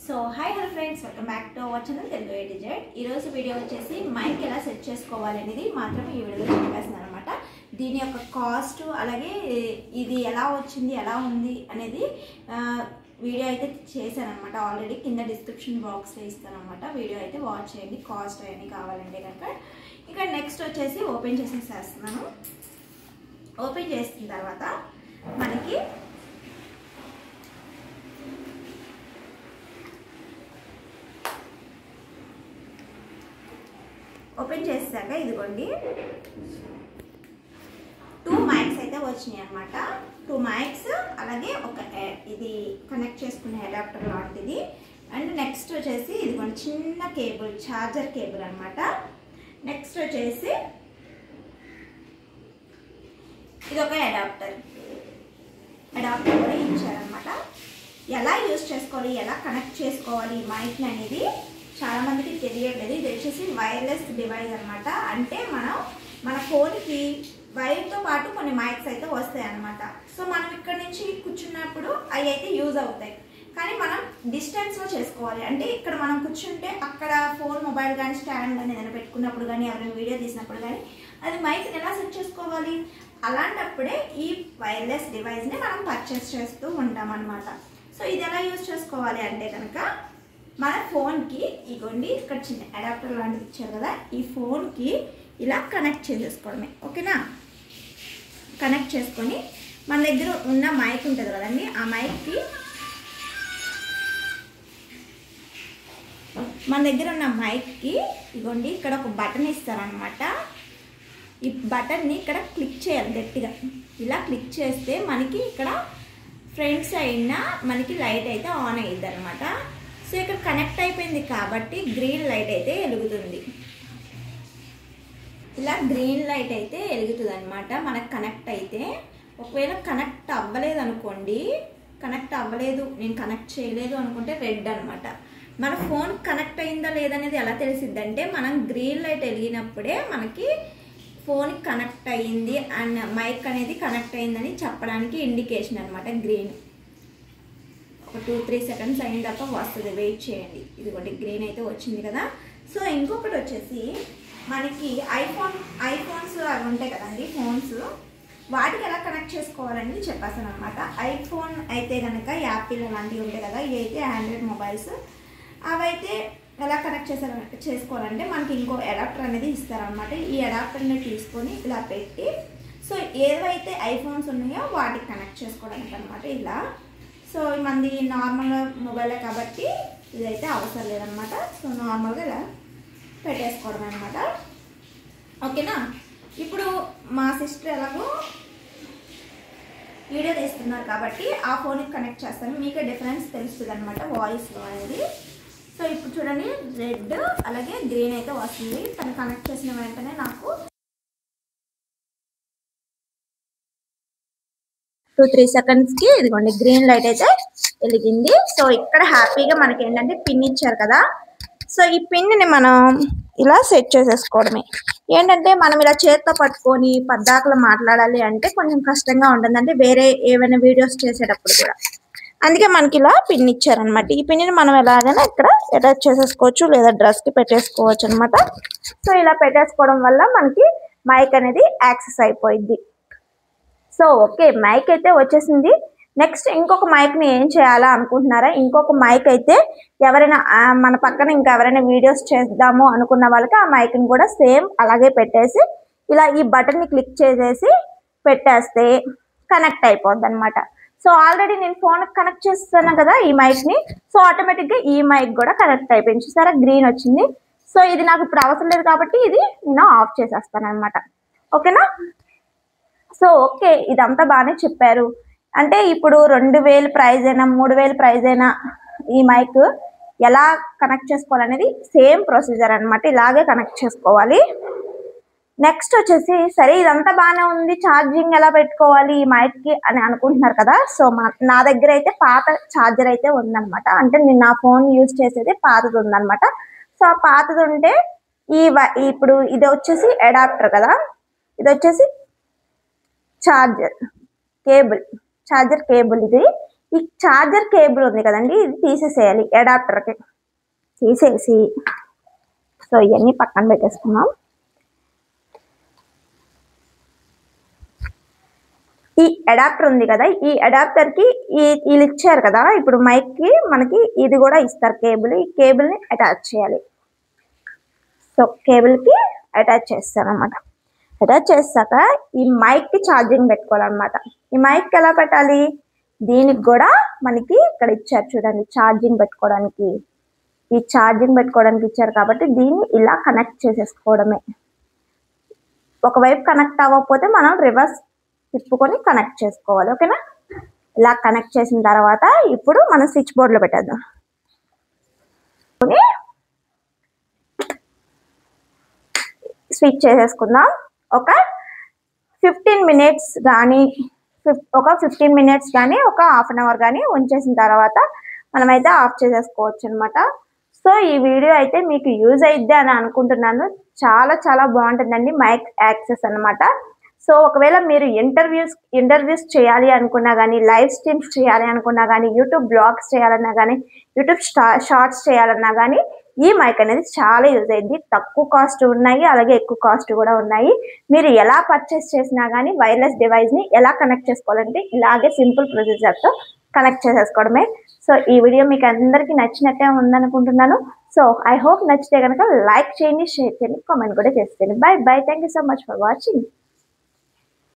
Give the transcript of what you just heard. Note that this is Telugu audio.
So hi hello friends, welcome back to our channel Telugu A to Z. ఈరోజు వీడియో వచ్చేసి మైక్ ఎలా సెట్ చేసుకోవాలి అనేది మాత్రం ఈ వీడియోలో చెప్పేస్తున్నాను అనమాట. దీని యొక్క కాస్ట్ అలాగే ఇది ఎలా వచ్చింది ఎలా ఉంది అనేది వీడియో అయితే చేశాను అనమాట. ఆల్రెడీ కింద డిస్క్రిప్షన్ బాక్స్లో ఇస్తాను అనమాట. వీడియో అయితే వాచ్ చేయండి, కాస్ట్ అవన్నీ కావాలంటే కనుక. ఇక నెక్స్ట్ వచ్చేసి ఓపెన్ చేసేసేస్తున్నాను. ఓపెన్ చేసిన తర్వాత మనకి ఓపెన్ చేసాక ఇదిగోండి 2 మైక్స్ అయితే వచ్చినాయి అనమాట. 2 మైక్స్ అలాగే ఒక ఇది కనెక్ట్ చేసుకునే అడాప్టర్ లాంటిది. అండ్ నెక్స్ట్ వచ్చేసి ఇదిగోండి చిన్న కేబుల్, ఛార్జర్ కేబుల్ అనమాట. నెక్స్ట్ వచ్చేసి ఇది ఒక అడాప్టర్ కూడా ఇచ్చారనమాట. ఎలా యూజ్ చేసుకోవాలి, ఎలా కనెక్ట్ చేసుకోవాలి మైక్ని అనేది చాలా మందికి తెలియట్లేదు. ఇది వచ్చేసి వైర్లెస్ డివైస్ అనమాట. అంటే మన ఫోన్కి వైర్తో పాటు కొన్ని మైక్స్ అయితే వస్తాయి అనమాట. సో మనం ఇక్కడ నుంచి కూర్చున్నప్పుడు అవి అయితే యూజ్ అవుతాయి, కానీ మనం డిస్టెన్స్లో చేసుకోవాలి. అంటే ఇక్కడ మనం కూర్చుంటే అక్కడ ఫోన్, మొబైల్ కానీ స్టాండ్ కానీ ఏదైనా పెట్టుకున్నప్పుడు కానీ ఎవరైనా వీడియో తీసినప్పుడు కానీ అది మైక్ని ఎలా సెట్ చేసుకోవాలి. అలాంటప్పుడే ఈ వైర్లెస్ డివైస్ని మనం పర్చేస్ చేస్తూ ఉంటాం అనమాట. సో ఇది ఎలా యూజ్ చేసుకోవాలి అంటే కనుక మన ఫోన్కి ఇగోండి ఇక్కడ చిన్న అడాప్టర్ లాంటిది ఇచ్చారు కదా, ఈ ఫోన్కి ఇలా కనెక్ట్ చేసేసుకోవడమే. ఓకేనా? కనెక్ట్ చేసుకొని మన దగ్గర ఉన్న మైక్ ఉంటుంది కదండి, ఆ మైక్కి మన దగ్గర ఉన్న మైక్కి ఇగోండి ఇక్కడ ఒక బటన్ ఇస్తారనమాట. ఈ బటన్ని ఇక్కడ క్లిక్ చేయాలి గట్టిగా. ఇలా క్లిక్ చేస్తే మనకి ఇక్కడ ఫ్రంట్ సైడ్న మనకి లైట్ అయితే ఆన్ అయ్యిద్ది అనమాట. సో ఇక్కడ కనెక్ట్ అయిపోయింది కాబట్టి గ్రీన్ లైట్ అయితే వెలుగుతుంది. ఇలా గ్రీన్ లైట్ అయితే వెలుగుతుంది అనమాట మనకు కనెక్ట్ అయితే. ఒకవేళ కనెక్ట్ అవ్వలేదు అనుకోండి, నేను కనెక్ట్ చేయలేదు అనుకుంటే రెడ్ అనమాట. మన ఫోన్ కనెక్ట్ అయిందా లేదనేది ఎలా తెలిసిద్ది అంటే మనం గ్రీన్ లైట్ వెలిగినప్పుడే మనకి ఫోన్ కనెక్ట్ అయ్యింది అండ్ మైక్ అనేది కనెక్ట్ అయిందని చెప్పడానికి ఇండికేషన్ అనమాట గ్రీన్. 2-3 సెకండ్స్ అయిన దాకా వస్తుంది, వెయిట్ చేయండి. ఇదిగోండి గ్రీన్ అయితే వచ్చింది కదా. సో ఇంకొకటి వచ్చేసి మనకి ఐఫోన్స్ అవి ఉంటాయి కదండి, ఫోన్స్, వాటికి ఎలా కనెక్ట్ చేసుకోవాలని చెప్పేస్తాను అనమాట. ఐఫోన్ అయితే కనుక యాపిల్ అలాంటివి ఉంటాయి కదా, ఇవి అయితే ఆండ్రాయిడ్ మొబైల్స్. అవైతే ఎలా కనెక్ట్ చేసుకోవాలంటే మనకి ఇంకో అడాప్టర్ అనేది ఇస్తారనమాట. ఈ అడాప్టర్ని తీసుకొని ఇలా పెట్టి సో ఏవైతే ఐఫోన్స్ ఉన్నాయో వాటికి కనెక్ట్ చేసుకోవడానికి అనమాట ఇలా. సో మంది నార్మల్ మొబైలే కాబట్టి ఇదైతే అవసరం లేదనమాట. సో నార్మల్గా ఇలా పెట్టేసుకోవడం అనమాట. ఓకేనా? ఇప్పుడు మా సిస్టర్ ఎలాగో వీడియో తీస్తున్నారు కాబట్టి ఆ ఫోన్కి కనెక్ట్ చేస్తాను, మీకే డిఫరెన్స్ తెలుస్తుంది అనమాట వాయిస్లో అనేది. సో ఇప్పుడు చూడండి రెడ్ అలాగే గ్రీన్ అయితే వస్తుంది. తను కనెక్ట్ చేసిన వెంటనే నాకు 2-3 సెకండ్స్కి ఇదిగోండి గ్రీన్ లైట్ అయితే వెలిగింది. సో ఇక్కడ హ్యాపీగా మనకి ఏంటంటే పిన్ ఇచ్చారు కదా, సో ఈ పిన్ని మనం ఇలా సెట్ చేసేసుకోవడమే. ఏంటంటే మనం ఇలా చేతితో పట్టుకొని పద్దాకలు మాట్లాడాలి అంటే కొంచెం కష్టంగా ఉంటుంది, అంటే వేరే ఏమైనా వీడియోస్ చేసేటప్పుడు కూడా. అందుకే మనకి ఇలా పిన్ ఇచ్చారనమాట. ఈ పిన్ని మనం ఎలాగైనా ఇక్కడ అటాచ్ చేసేసుకోవచ్చు లేదా డ్రెస్కి పెట్టేసుకోవచ్చు అనమాట. సో ఇలా పెట్టేసుకోవడం వల్ల మనకి మైక్ అనేది యాక్సెస్ అయిపోయింది. సో ఓకే, మైక్ అయితే వచ్చేసింది. నెక్స్ట్ ఇంకొక మైక్ని ఏం చేయాలా అనుకుంటున్నారా? ఇంకొక మైక్ అయితే ఎవరైనా మన పక్కన ఇంకా ఎవరైనా వీడియోస్ చేద్దాము అనుకున్న వాళ్ళకి ఆ మైక్ని కూడా సేమ్ అలాగే పెట్టేసి ఇలా ఈ బటన్ని క్లిక్ చేసేసి పెట్టేస్తే కనెక్ట్ అయిపోద్ది అనమాట. సో ఆల్రెడీ నేను ఫోన్కి కనెక్ట్ చేస్తాను కదా ఈ మైక్ని, సో ఆటోమేటిక్గా ఈ మైక్ కూడా కనెక్ట్ అయిపోయింది. చూసారా గ్రీన్ వచ్చింది. సో ఇది నాకు ఇప్పుడు అవసరం లేదు కాబట్టి ఇది నేను ఆఫ్ చేసేస్తాను అనమాట. ఓకేనా? సో ఓకే, ఇదంతా బాగానే చెప్పారు. అంటే ఇప్పుడు 2000 ప్రైజ్ అయినా 3000 ప్రైజ్ అయినా ఈ మైక్ ఎలా కనెక్ట్ చేసుకోవాలనేది సేమ్ ప్రొసీజర్ అనమాట. ఇలాగే కనెక్ట్ చేసుకోవాలి. నెక్స్ట్ వచ్చేసి సరే ఇదంతా బాగానే ఉంది, ఛార్జింగ్ ఎలా పెట్టుకోవాలి ఈ మైక్కి అని అనుకుంటున్నారు కదా. సో నా దగ్గర అయితే పాత ఛార్జర్ అయితే ఉందన్నమాట. అంటే నేను నా ఫోన్ యూజ్ చేసేది పాతది ఉందన్నమాట. సో ఆ పాతది ఉంటే ఇప్పుడు ఇది వచ్చేసి అడాప్టర్ కదా, ఇది వచ్చేసి ఛార్జర్ కేబుల్ ఇది. ఈ ఛార్జర్ కేబుల్ ఉంది కదండి, ఇది తీసేసేయాలి అడాప్టర్కి. తీసేసి సో ఇవన్నీ పక్కన పెట్టేసుకున్నాం. ఈ అడాప్టర్ ఉంది కదా, ఈ అడాప్టర్కి వీళ్ళు ఇచ్చారు కదా, ఇప్పుడు మైక్కి మనకి ఇది కూడా ఇస్తారు కేబుల్. ఈ కేబుల్ని అటాచ్ చేయాలి. సో కేబుల్కి అటాచ్ చేస్తాను అనమాట. అటాచ్ చేస్తాక ఈ మైక్కి ఛార్జింగ్ పెట్టుకోవాలన్నమాట. ఈ మైక్ ఎలా పెట్టాలి, దీనికి కూడా మనకి ఇక్కడ ఇచ్చారు చూడండి ఛార్జింగ్ పెట్టుకోవడానికి. ఈ ఛార్జింగ్ పెట్టుకోవడానికి ఇచ్చారు కాబట్టి దీన్ని ఇలా కనెక్ట్ చేసేసుకోవడమే. ఒకవైపు కనెక్ట్ అవ్వకపోతే మనం రివర్స్ తిప్పుకొని కనెక్ట్ చేసుకోవాలి. ఓకేనా? ఇలా కనెక్ట్ చేసిన తర్వాత ఇప్పుడు మనం స్విచ్ బోర్డ్లో పెట్టేద్దాం. స్విచ్ చేసేసుకుందాం. ఒక 15 మినిట్స్ కానీ ఒక 15 మినిట్స్ కానీ ఒక హాఫ్ అన్ అవర్ కానీ ఉంచేసిన తర్వాత మనమైతే ఆఫ్ చేసేసుకోవచ్చు అనమాట. సో ఈ వీడియో అయితే మీకు యూజ్ అయిద్ది అని అనుకుంటున్నాను. చాలా చాలా బాగుంటుందండి మైక్ యాక్సెస్ అనమాట. సో ఒకవేళ మీరు ఇంటర్వ్యూస్ చేయాలి అనుకున్నా కానీ, లైవ్ స్ట్రీమ్స్ చేయాలి అనుకున్నా కానీ, యూట్యూబ్ బ్లాగ్స్ చేయాలన్నా కానీ, యూట్యూబ్ షార్ట్స్ చేయాలన్నా కానీ ఈ మైక్ అనేది చాలా యూజ్ అయింది. తక్కువ కాస్ట్ ఉన్నాయి, అలాగే ఎక్కువ కాస్ట్ కూడా ఉన్నాయి. మీరు ఎలా పర్చేస్ చేసినా కానీ వైర్లెస్ డివైస్ని ఎలా కనెక్ట్ చేసుకోవాలంటే ఇలాగే సింపుల్ ప్రొసీజర్తో కనెక్ట్ చేసేసుకోవడమే. సో ఈ వీడియో మీకు అందరికీ నచ్చినట్టే ఉందనుకుంటున్నాను. సో ఐ హోప్ నచ్చితే కనుక లైక్ చేయండి, షేర్ చేయండి, కామెంట్ కూడా చేసేయండి. By by. Thank you so much for watching.